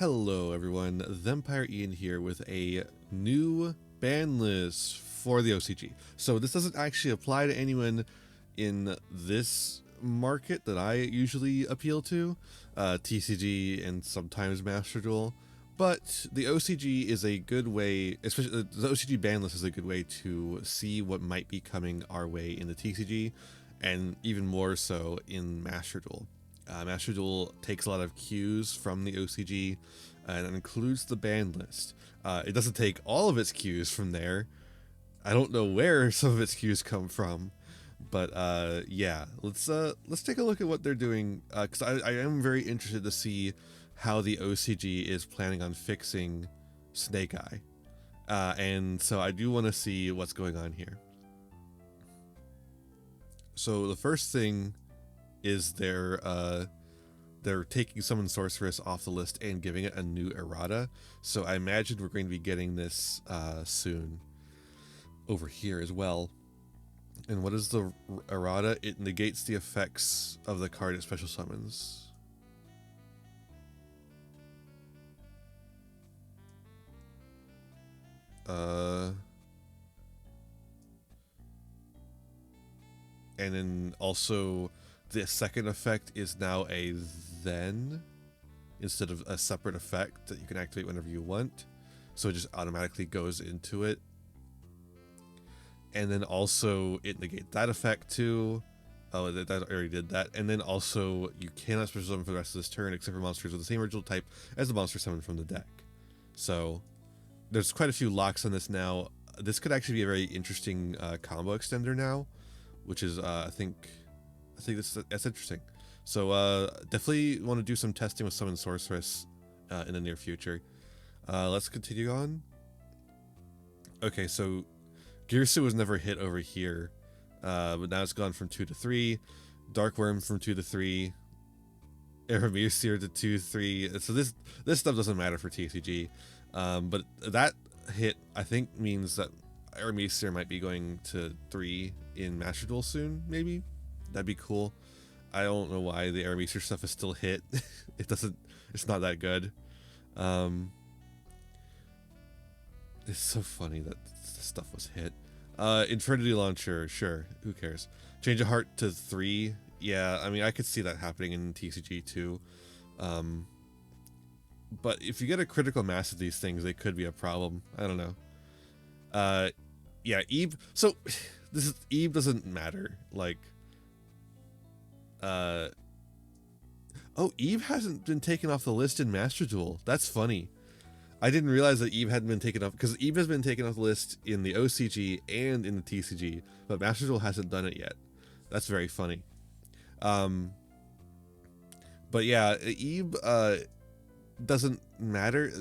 Hello everyone, Thempire Ian here with a new ban list for the OCG. So this doesn't actually apply to anyone in this market that I usually appeal to, TCG and sometimes Master Duel, but the OCG is a good way, especially the OCG ban list is a good way to see what might be coming our way in the TCG, and even more so in Master Duel. Master Duel takes a lot of cues from the OCG and includes the ban list. It doesn't take all of its cues from there. I don't know where some of its cues come from, but yeah, let's take a look at what they're doing, because I am very interested to see how the OCG is planning on fixing Snake Eye, and so I do want to see what's going on here. So the first thing is they're taking Summon Sorceress off the list and giving it a new errata. So I imagine we're going to be getting this soon over here as well. And what is the errata? It negates the effects of the card it special summons. And then also the second effect is now a then instead of a separate effect that you can activate whenever you want. So it just automatically goes into it. And then also it negates that effect too. Oh, that already did that. And then also you cannot special summon for the rest of this turn except for monsters with the same original type as the monster summoned from the deck. So there's quite a few locks on this now. This could actually be a very interesting combo extender now, which is I think that's interesting. So definitely want to do some testing with Summon Sorceress in the near future. Let's continue on. Okay, so Girsu was never hit over here, but now it's gone from 2 to 3. Dark Worm from 2 to 3. Aramir to 2, 3. So this stuff doesn't matter for TCG, but that hit I think means that Aramir might be going to 3 in Master Duel soon. Maybe that'd be cool. I don't know why the Aramir stuff is still hit. It's not that good. It's so funny that this stuff was hit. Infernity Launcher, sure, who cares? Change of Heart to 3, yeah, I mean I could see that happening in TCG too. But if you get a critical mass of these things, they could be a problem. I don't know. Yeah, Eve. So Eve doesn't matter. Like, oh, Eve hasn't been taken off the list in Master Duel. That's funny. I didn't realize that Eve hadn't been taken off, because Eve has been taken off the list in the OCG and in the TCG, but Master Duel hasn't done it yet. That's very funny. But yeah, Eve doesn't matter.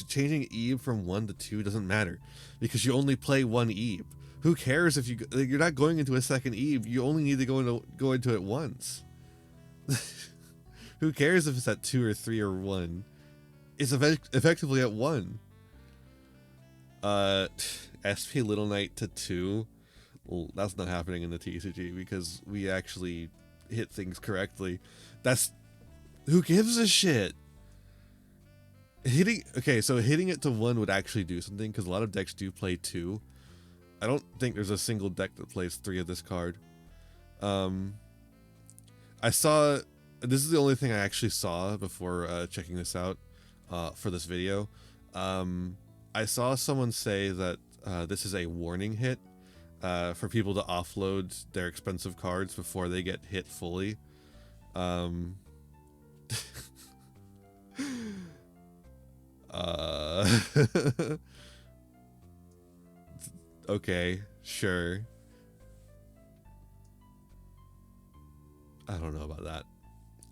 Changing Eve from 1 to 2 doesn't matter, because you only play one Eve. Who cares if you're not going into a second Eve? You only need to go into it once. Who cares if it's at 2 or 3 or 1? It's effectively at 1. SP Little Knight to 2. Well, that's not happening in the TCG because we actually hit things correctly. Who gives a shit? So hitting it to 1 would actually do something, because a lot of decks do play 2. I don't think there's a single deck that plays 3 of this card. This is the only thing I actually saw before checking this out for this video. I saw someone say that this is a warning hit for people to offload their expensive cards before they get hit fully. Okay, sure. I don't know about that.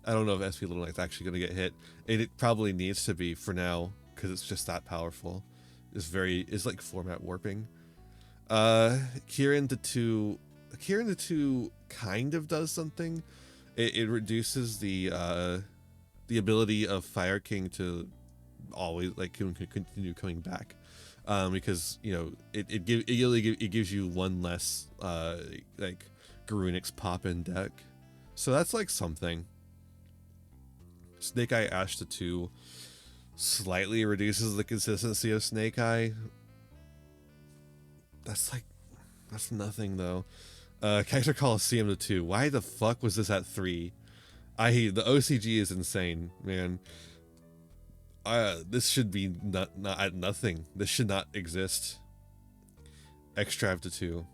I don't know if SP Little Knight's actually going to get hit. It probably needs to be for now, because it's just that powerful. It's like format warping. Kieran to 2 kind of does something. It reduces the ability of Fire King to always continue coming back, because you know it gives you one less like Garunix pop in deck, so that's like something. Snake Eye Ash to 2. slightly reduces the consistency of Snake Eye. That's nothing though. Character Coliseum to 2. Why the fuck was this at 3? The OCG is insane, man. This should be not at nothing. This should not exist. Extrav to 2.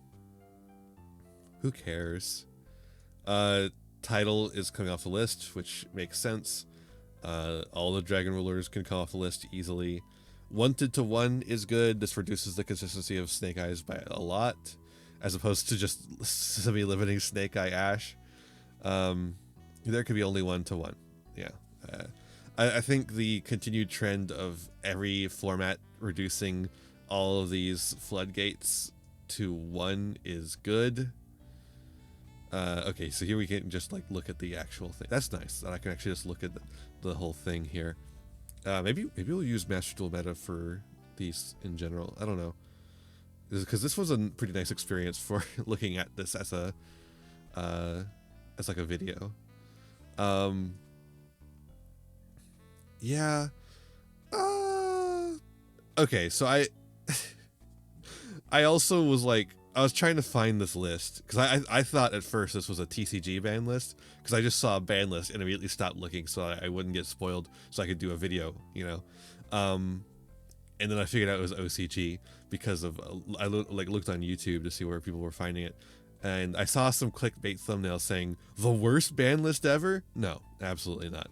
Who cares? Title is coming off the list, which makes sense. All the Dragon Rulers can come off the list easily. Wanted to 1 is good. This reduces the consistency of Snake Eyes by a lot, as opposed to just semi-limiting Snake Eye Ash. There could be only 1 to 1. Yeah. I think the continued trend of every format reducing all of these floodgates to 1 is good. Okay, so here we can just like look at the actual thing. That's nice that I can actually just look at the whole thing here. Maybe we'll use Master Duel Meta for these in general. I don't know, because this was a pretty nice experience for looking at this as a like a video. Yeah. Okay, so I also was like, I was trying to find this list because I thought at first this was a TCG ban list because I just saw a ban list and immediately stopped looking so I wouldn't get spoiled, so I could do a video, you know. And then I figured out it was OCG because of I looked on YouTube to see where people were finding it, and I saw some clickbait thumbnails saying the worst ban list ever. No, absolutely not.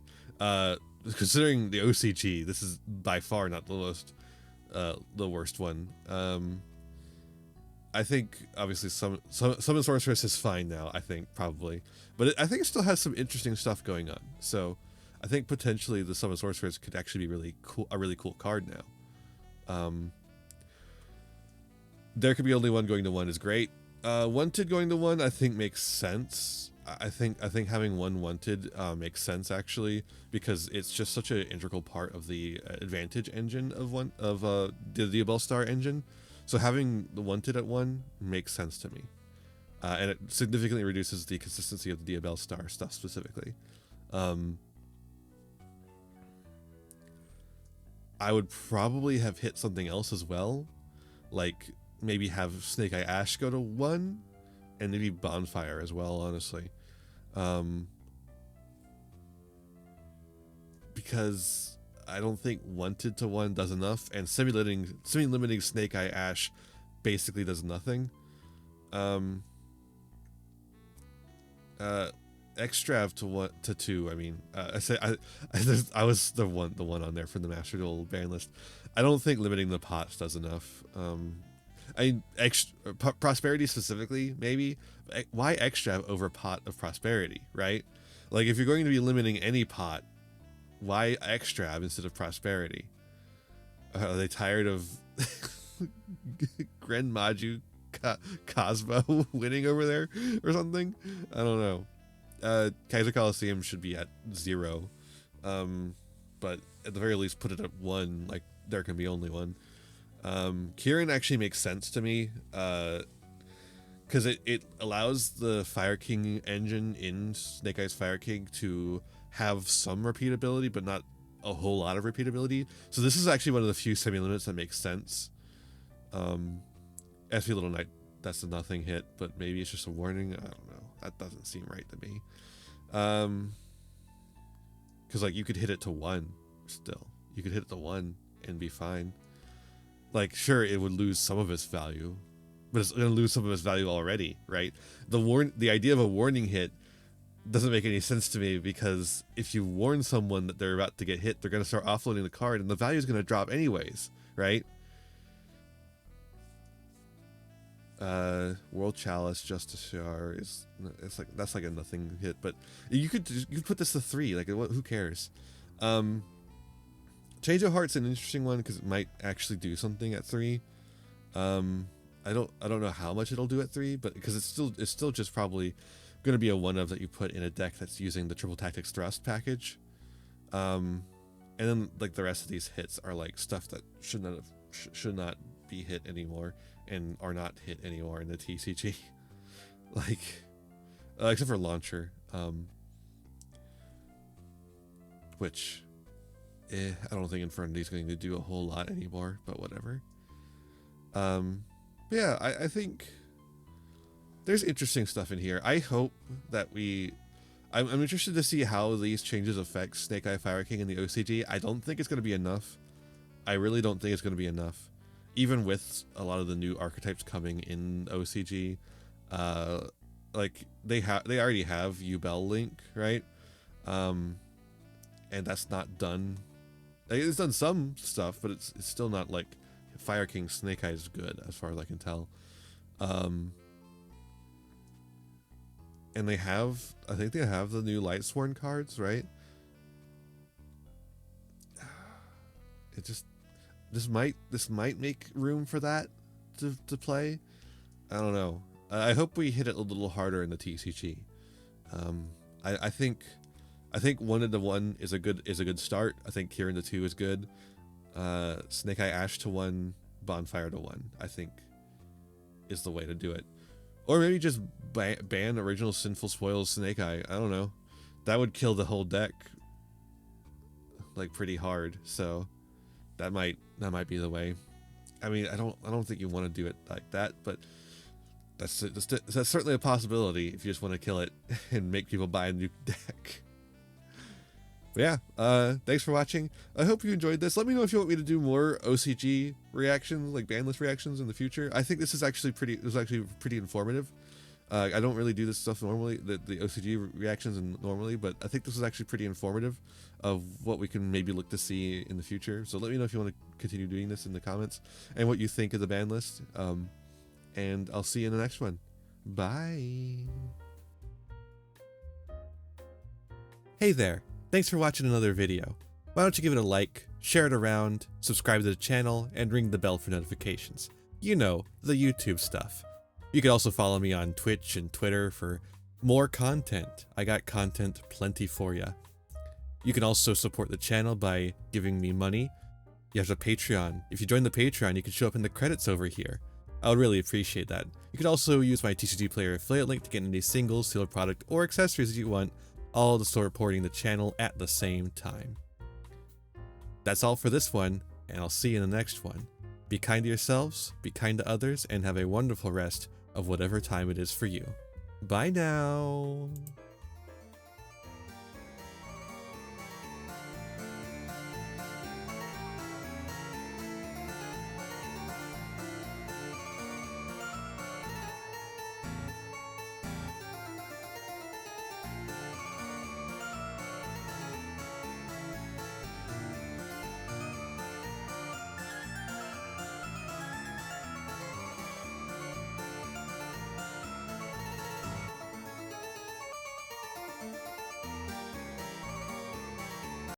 Considering the OCG, this is by far not the worst one. I think obviously some Sorceress is fine now. I think probably, but I think it still has some interesting stuff going on. So I think potentially the Summon Sorceress could actually be really cool, a really cool card now. There could be only 1 going to 1 is great. Wanted going to 1 I think makes sense. I think having 1 wanted makes sense actually, because it's just such an integral part of the advantage engine of the Diabell Star engine. So having the wanted at 1 makes sense to me, and it significantly reduces the consistency of the Diabell Star stuff specifically. I would probably have hit something else as well, like maybe have Snake Eye Ash go to 1, and maybe Bonfire as well, honestly. Because I don't think wanted to 1 does enough, and semi-limiting Snake Eye Ash basically does nothing. Extrav to 1 to 2. I mean, I was the one on there from the Master Duel ban list. I don't think limiting the pots does enough. Prosperity specifically, maybe. Why Extrav over Pot of Prosperity, right? Like, if you're going to be limiting any pot, why Extrav instead of Prosperity? Are they tired of Gren Maju Cosmo winning over there or something? I don't know. Kaiser Coliseum should be at 0, but at the very least put it at 1. Like, there can be only 1. Kieran actually makes sense to me, because it allows the Fire King engine in Snake Eyes Fire King to have some repeatability, but not a whole lot of repeatability. So this is actually one of the few semi-limits that makes sense. SP Little Knight, that's a nothing hit, but maybe it's just a warning. I don't know. That doesn't seem right to me. Because like you could hit it to 1 still. You could hit it to 1 and be fine. Like, sure, it would lose some of its value, but it's going to lose some of its value already, right? The idea of a warning hit doesn't make any sense to me, because if you warn someone that they're about to get hit, they're going to start offloading the card, and the value is going to drop anyways, right? World Chalice, Justice Jar that's like a nothing hit, but you could put this to 3. Like, who cares? Change of Heart's an interesting one because it might actually do something at 3. I don't know how much it'll do at 3, but because it's still just probably going to be a 1-of that you put in a deck that's using the Triple Tactics Thrust package. And then like the rest of these hits are like stuff that should not be hit anymore and are not hit anymore in the TCG. Like, except for Launcher, which I don't think Infernity's going to do a whole lot anymore, but whatever. Yeah, I think there's interesting stuff in here. I hope that I'm interested to see how these changes affect Snake Eye Fire King in the OCG. I don't think it's going to be enough. I really don't think it's going to be enough. Even with a lot of the new archetypes coming in OCG, like they already have Yubel Link, right? And that's not done. Like, it's done some stuff, but it's still not like Fire King Snake Eye is good as far as I can tell. And I think they have the new Lightsworn cards, right? This might make room for that to play. I don't know. I hope we hit it a little harder in the TCG. I think 1-1 is a good start. I think Kieran to 2 is good. Snake Eye Ash to 1, Bonfire to 1, I think is the way to do it. Or maybe just ban original Sinful Spoils Snake Eye. I don't know. That would kill the whole deck like pretty hard. So that might be the way. I mean, I don't think you want to do it like that, but that's certainly a possibility if you just want to kill it and make people buy a new deck. But yeah, thanks for watching. I hope you enjoyed this. Let me know if you want me to do more OCG reactions, like Banlist reactions in the future. I think this is actually pretty informative. I don't really do this stuff normally, the OCG reactions normally, but I think this is actually pretty informative of what we can maybe look to see in the future. So let me know if you want to continue doing this in the comments and what you think of the ban list. And I'll see you in the next one. Bye. Hey there. Thanks for watching another video. Why don't you give it a like, share it around, subscribe to the channel, and ring the bell for notifications. You know, the YouTube stuff. You can also follow me on Twitch and Twitter for more content. I got content plenty for ya. You can also support the channel by giving me money. You have a Patreon. If you join the Patreon, you can show up in the credits over here. I would really appreciate that. You could also use my TCG Player affiliate link to get any singles, sealed product, or accessories that you want, all to start supporting the channel at the same time. That's all for this one, and I'll see you in the next one. Be kind to yourselves, be kind to others, and have a wonderful rest of whatever time it is for you. Bye now!